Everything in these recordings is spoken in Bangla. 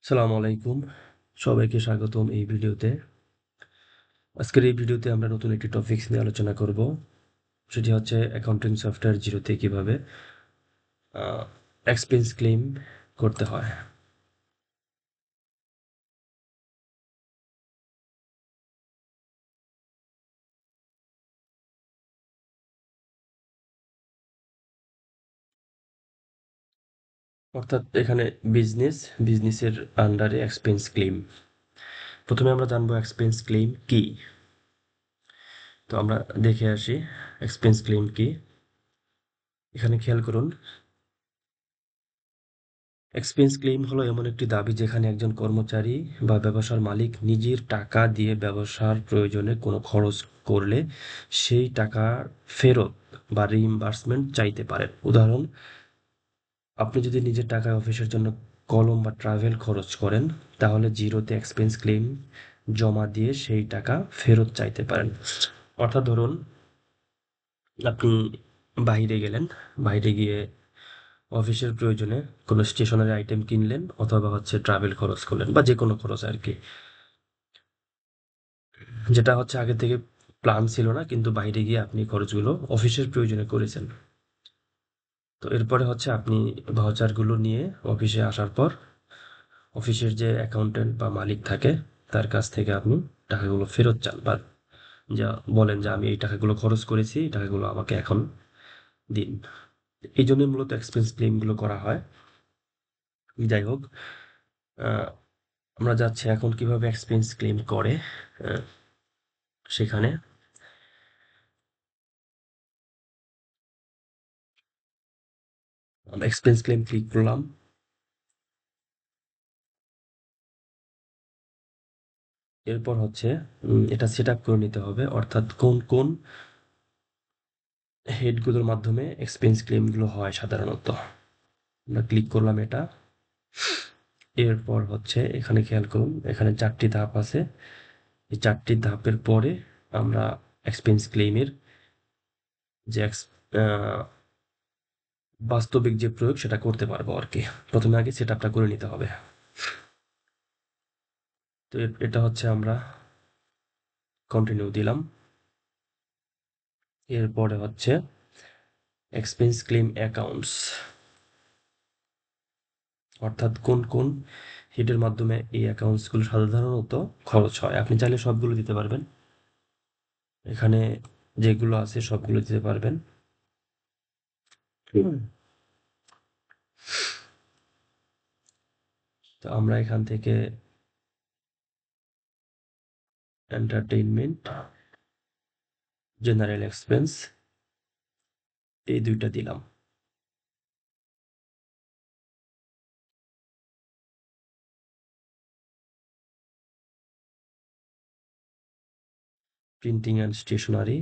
সালামু আলাইকুম। সবাইকে স্বাগতম এই ভিডিওতে। আজকের এই ভিডিওতে আমরা নতুন একটি টপিকস নিয়ে আলোচনা করব। সেটি হচ্ছে অ্যাকাউন্টিং সফটওয়্যার জিরোতে কিভাবে এক্সপেন্স ক্লেম করতে হয়। অর্থাৎ এখানে বিজনেসের আন্ডারে এক্সপেন্স ক্লেম। প্রথমে আমরা জানবো এক্সপেন্স ক্লেম কি। তো আমরা দেখে আসি এক্সপেন্স ক্লেম কি। এখানে খেয়াল করুন, এক্সপেন্স ক্লেইম হলো এমন একটি দাবি যেখানে একজন কর্মচারী বা ব্যবসার মালিক নিজের টাকা দিয়ে ব্যবসার প্রয়োজনে কোনো খরচ করলে সেই টাকা ফেরত বা রিইম্বার্সমেন্ট চাইতে পারেন। উদাহরণ, আপনি যদি নিজের টাকায় অফিসের জন্য কলম বা ট্রাভেল খরচ করেন, তাহলে জিরোতে এক্সপেন্স ক্লেইম জমা দিয়ে সেই টাকা ফেরত চাইতে পারেন। অর্থাৎ ধরুন, আপনি বাইরে গেলেন, বাইরে গিয়ে অফিসের প্রয়োজনে কোনো স্টেশনারি আইটেম কিনলেন অথবা হচ্ছে ট্রাভেল খরচ করলেন বা যে কোনো খরচ আর কি, যেটা হচ্ছে আগে থেকে প্ল্যান ছিল না, কিন্তু বাইরে গিয়ে আপনি খরচগুলো অফিসের প্রয়োজনে করেছেন। তো এরপরে হচ্ছে আপনি ভাউচারগুলো নিয়ে অফিসে আসার পর অফিসের যে অ্যাকাউন্টেন্ট বা মালিক থাকে তার কাছ থেকে আপনি টাকাগুলো ফেরত চান বা যা বলেন যে আমি এই টাকাগুলো খরচ করেছি, এই টাকাগুলো আমাকে এখন দিন। এই জন্য মূলত এক্সপেন্স ক্লেমগুলো করা হয়। যাই হোক, আহ, আমরা যাচ্ছি এখন কিভাবে এক্সপেন্স ক্লেম করে। আহ, সেখানে এক্সপেন্স ক্লেম ক্লিক করলাম। এরপর হচ্ছে এটা সেট আপ করে নিতে হবে, অর্থাৎ কোন কোন হেডগুলোর মাধ্যমে এক্সপেন্স ক্লেমগুলো হয় সাধারণত। আমরা ক্লিক করলাম এটা। এরপর হচ্ছে এখানে খেয়াল করুন, এখানে 4টি ধাপ আছে। এই 4টি ধাপের পরে আমরা এক্সপেন্স ক্লেমের যে বাস্তবিক যে প্রয়োগ সেটা করতে পারবো আর কি। প্রথমে আগে সেট আপটা করে নিতে হবে। তো এটা হচ্ছে আমরা কন্টিনিউ দিলাম। এরপরে হচ্ছে এক্সপেন্স ক্লেম অ্যাকাউন্টস, অর্থাৎ কোন কোন হেডের মাধ্যমে এই অ্যাকাউন্টসগুলো সাধারণত খরচ হয়। আপনি চাইলে সবগুলো দিতে পারবেন, এখানে যেগুলো আছে সবগুলো দিতে পারবেন। হুম। তো আমরা এখান থেকে এন্টারটেইনমেন্ট, জেনারেল এক্সপেন্স, এই দুইটা দিলাম। প্রিন্টিং অ্যান্ড স্টেশনারি,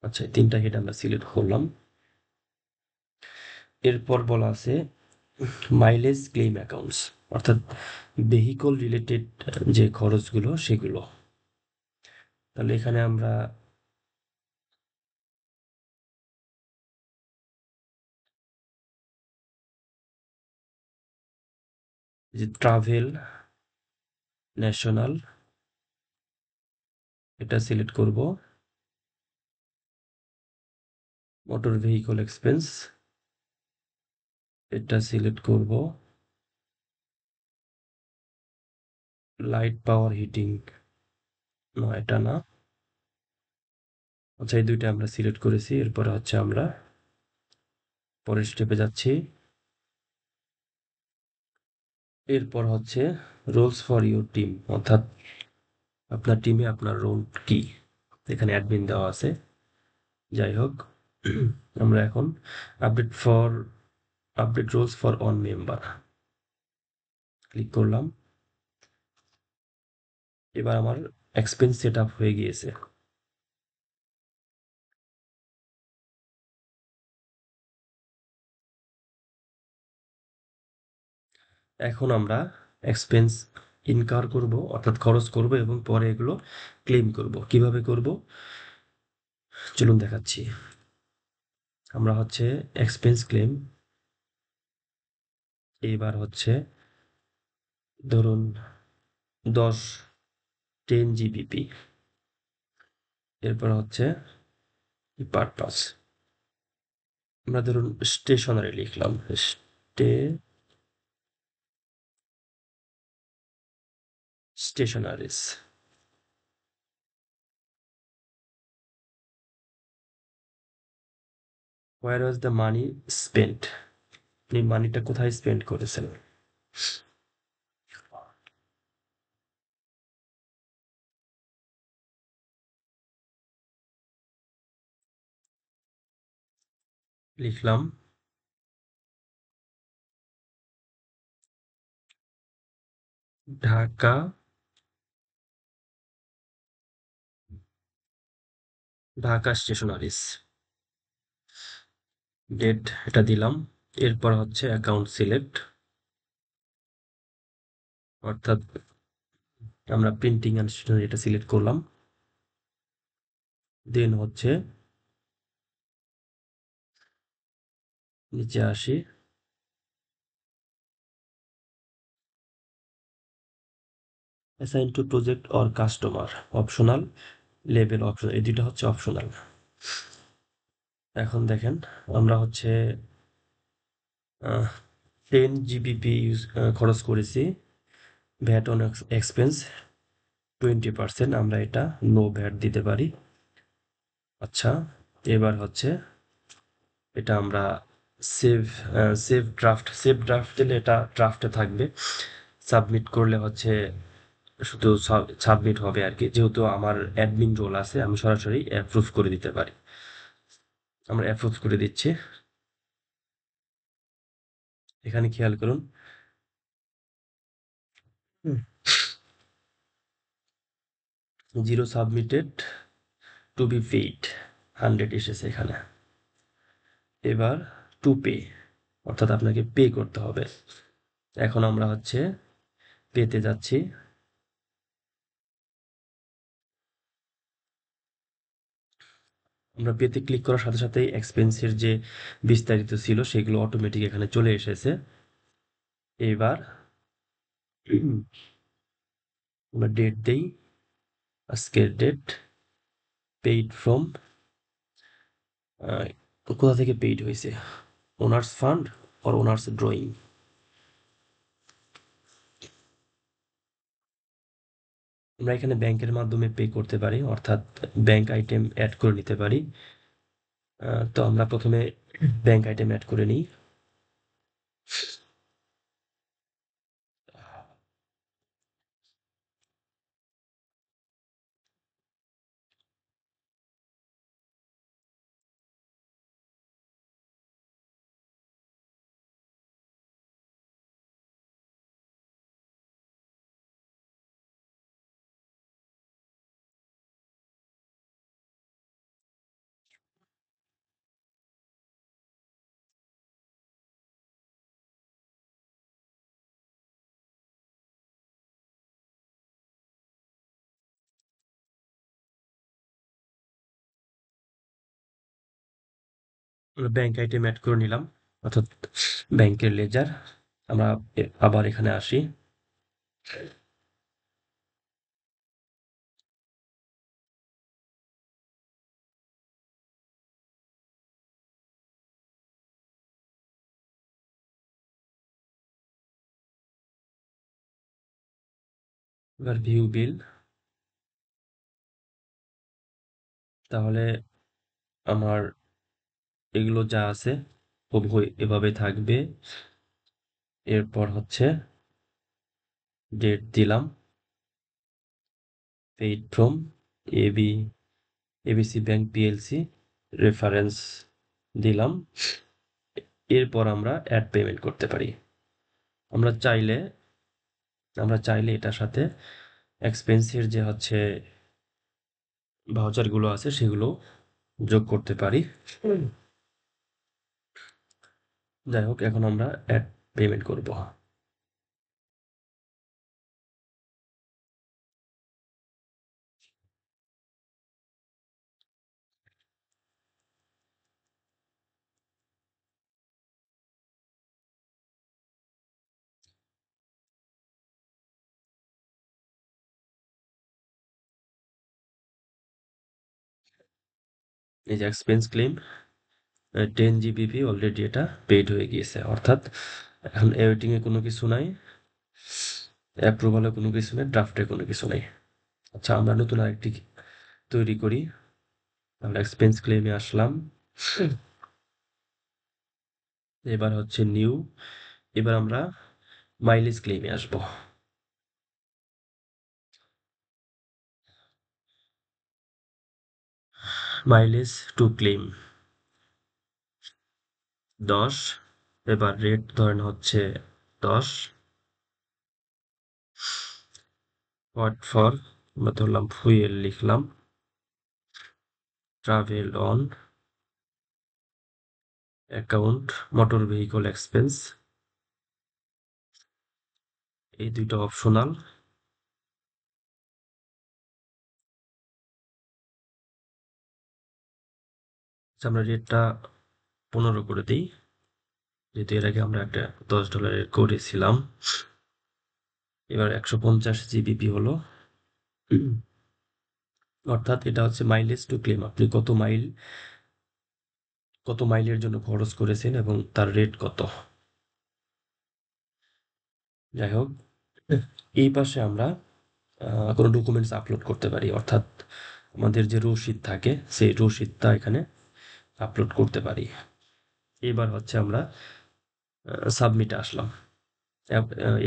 আচ্ছা, এই 3টা হেড আমরা সিলেক্ট করলাম। এরপর বলা আছে মাইলেজ ক্লেম অ্যাকাউন্টস, অর্থাৎ ভেহিকল রিলেটেড যে খরচগুলো সেগুলো। তাহলে এখানে আমরা যে ট্রাভেল ন্যাশনাল, এটা সিলেক্ট করব। মোটর ভেহিকল এক্সপেন্স, এটা সিলেক্ট করব। লাইট পাওয়ার হিটিং, না এটা না। আচ্ছা, এই দুইটা আমরা সিলেক্ট করেছি। এরপরে হচ্ছে আমরা পরের স্টেপে যাচ্ছি। এরপর হচ্ছে রোলস ফর ইউর টিম, অর্থাৎ আপনার টিমে আপনার রোল কি। এখানে অ্যাডমিন দেওয়া আছে। যাই হোক, আমরা এখন update for update rolls for on member click করলাম। এবার আমার এক্সপেন্স সেট আপ হয়ে গিয়েছে। এখন আমরা এক্সপেন্স ইনকার করব, অর্থাৎ খরচ করব এবং পরে এগুলো ক্লেম করব। কিভাবে করব চলুন দেখাচ্ছি। আমরা হচ্ছে এক্সপেন্স ক্লেম, এবার হচ্ছে ধরুন 10 10 GBP। এরপর হচ্ছে পারপাস, আমরা ধরুন স্টেশনারি লিখলাম, stay স্টেশনারিস। Where was the money spent, আপনি মানিটা কোথায় স্পেন্ড করেছেন। লিখলাম ঢাকা, ঢাকা স্টেশনারিস। ডেট এটা দিলাম। এরপর হচ্ছে অ্যাকাউন্ট সিলেক্ট, অর্থাৎ আমরা প্রিন্টিং অ্যান্ড স্টেশনারি এটা সিলেক্ট করলাম। দেন হচ্ছে নিচে আসি, assign to project or customer, optional, label optional, এই দুইটা হচ্ছে অপশনাল। এখন দেখেন আমরা হচ্ছে 10 GBP খরচ করেছি। ভ্যাট অন এক্সপেন্স 20%, আমরা এটা নো ভ্যাট দিতে পারি। আচ্ছা, এবার হচ্ছে এটা আমরা সেভ সেভ ড্রাফট দিলে এটা ড্রাফটে থাকবে। সাবমিট করলে হচ্ছে শুধু সাবমিট হবে আর কি, যেহেতু আমার অ্যাডমিন রোল আছে আমি সরাসরি অ্যাপ্রুভ করে দিতে পারি। আমরা অ্যাপ্রুভ করে দিচ্ছি। এখানে খেয়াল করুন, zero submitted to be paid 100 এসেছে এখানে। এবার টু পে, অর্থাৎ আপনাকে পে করতে হবে। এখন আমরা হচ্ছে পেতে যাচ্ছি। আমরা পেতে ক্লিক করার সাথে সাথেই এক্সপেন্সের যে বিস্তারিত ছিল সেগুলো অটোমেটিক এখানে চলে এসেছে। এবার আমরা ডেট দেই, আজকের ডেট, পেইড ফ্রম, কোথা থেকে পেইড হয়েছে, owners fund or owners drawing. আমরা এখানে ব্যাংকের মাধ্যমে পে করতে পারি, অর্থাৎ ব্যাংক আইটেম অ্যাড করে নিতে পারি। তো আমরা প্রথমে ব্যাংক আইটেম অ্যাড করে নিই। আমরা ব্যাংক আইটেম অ্যাড করে নিলাম, অর্থাৎ ব্যাংকের লেজার। আমরা আবার এখানে আসি, এবার ভিউ বিল। তাহলে আমার এগুলো যা আছে হুবহু এভাবে থাকবে। এরপর হচ্ছে ডেট দিলাম, paid from AB ABC bank PLC, reference দিলাম। এরপর আমরা অ্যাড পেমেন্ট করতে পারি। আমরা চাইলে আমরা চাইলে এটার সাথে এক্সপেন্সের যে হচ্ছে ভাউচারগুলো আছে সেগুলো যোগ করতে পারি। যাই হোক, এখন আমরা অ্যাড পেমেন্ট করব। এই যে এক্সপেন্স ক্লেম 10 GBP অলরেডি এটা পেইড হয়ে গিয়েছে, অর্থাৎ এখন এডিটিং এ কোনো কিছু নাই, অ্যাপ্রুভালে কোনো কিছু নেই, ড্রাফটে কোনো কিছু নেই। আচ্ছা, আমরা নতুন আরেকটি তৈরি করি। আমরা এক্সপেন্স ক্লেমে আসলাম, এবার হচ্ছে নিউ, এবার আমরা মাইলেজ ক্লেমে আসবো। মাইলেজ টু ক্লেম 10, এবার রেট ধরেন হচ্ছে 10। হোয়াট ফর, আমরা ধরলাম ফুয়েল লিখলাম, travel on, account motor vehicle expense, এই দুইটা অপশনাল। আমরা রেটটা 15 করে দিই, যেহেতু এর আগে আমরা একটা $10 করেছিলাম। এবার 150 GBP হলো, অর্থাৎ এটা হচ্ছে মাইলেজ টু ক্লেম, আপনি কত মাইলের জন্য খরচ করেছেন এবং তার রেট কত। যাই হোক, এই পাশে আমরা কোনো ডকুমেন্টস আপলোড করতে পারি, অর্থাৎ আমাদের যে রসিদ থাকে সেই রসিদটা এখানে আপলোড করতে পারি। এবার হচ্ছে আমরা সাবমিটে আসলাম।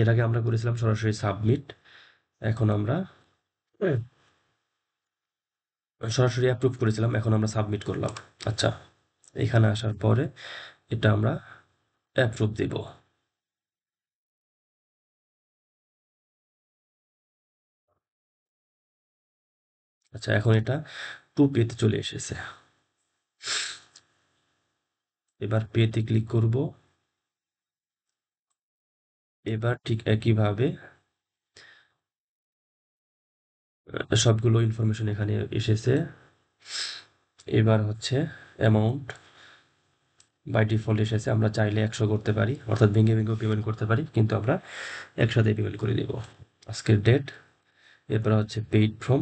এর আগে আমরা করেছিলাম সরাসরি সাবমিট, এখন আমরা সরাসরি অ্যাপ্রুভ করেছিলাম, এখন আমরা সাবমিট করলাম। আচ্ছা, এখানে আসার পরে এটা আমরা অ্যাপ্রুভ দিব। আচ্ছা, এখন এটা টু পেতে চলে এসেছে। এবার পেতে ক্লিক করব। এবার ঠিক একইভাবে সবগুলো ইনফরমেশন এখানে এসেছে। এবার হচ্ছে অ্যামাউন্ট বাই ডিফল্ট এসেছে, আমরা চাইলে 100 করতে পারি, অর্থাৎ ভেঙে ভেঙেও পেমেন্ট করতে পারি, কিন্তু আমরা একসাথে পেমেন্ট করে দেব। আজকের ডেট, এরপর হচ্ছে পেইড ফ্রম,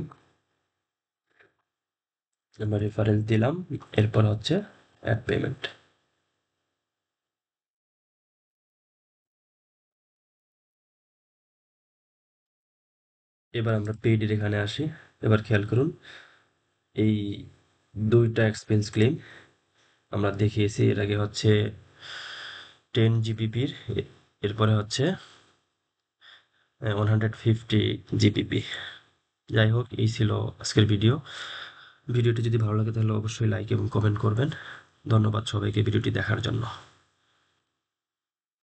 আমরা রেফারেন্স দিলাম, এরপর হচ্ছে অ্যাড পেমেন্ট। এবার আমরা পেইডের এখানে আসি। এবার খেয়াল করুন, এই দুইটা এক্সপেন্স ক্লেম আমরা দেখিয়েছি এর আগে, হচ্ছে 10 GBPর, এরপরে হচ্ছে 150 GBP। যাই হোক, এই ছিল আজকের ভিডিও। ভিডিওটি যদি ভালো লাগে তাহলে অবশ্যই লাইক এবং কমেন্ট করবেন। ধন্যবাদ সবাইকে ভিডিওটি দেখার জন্য।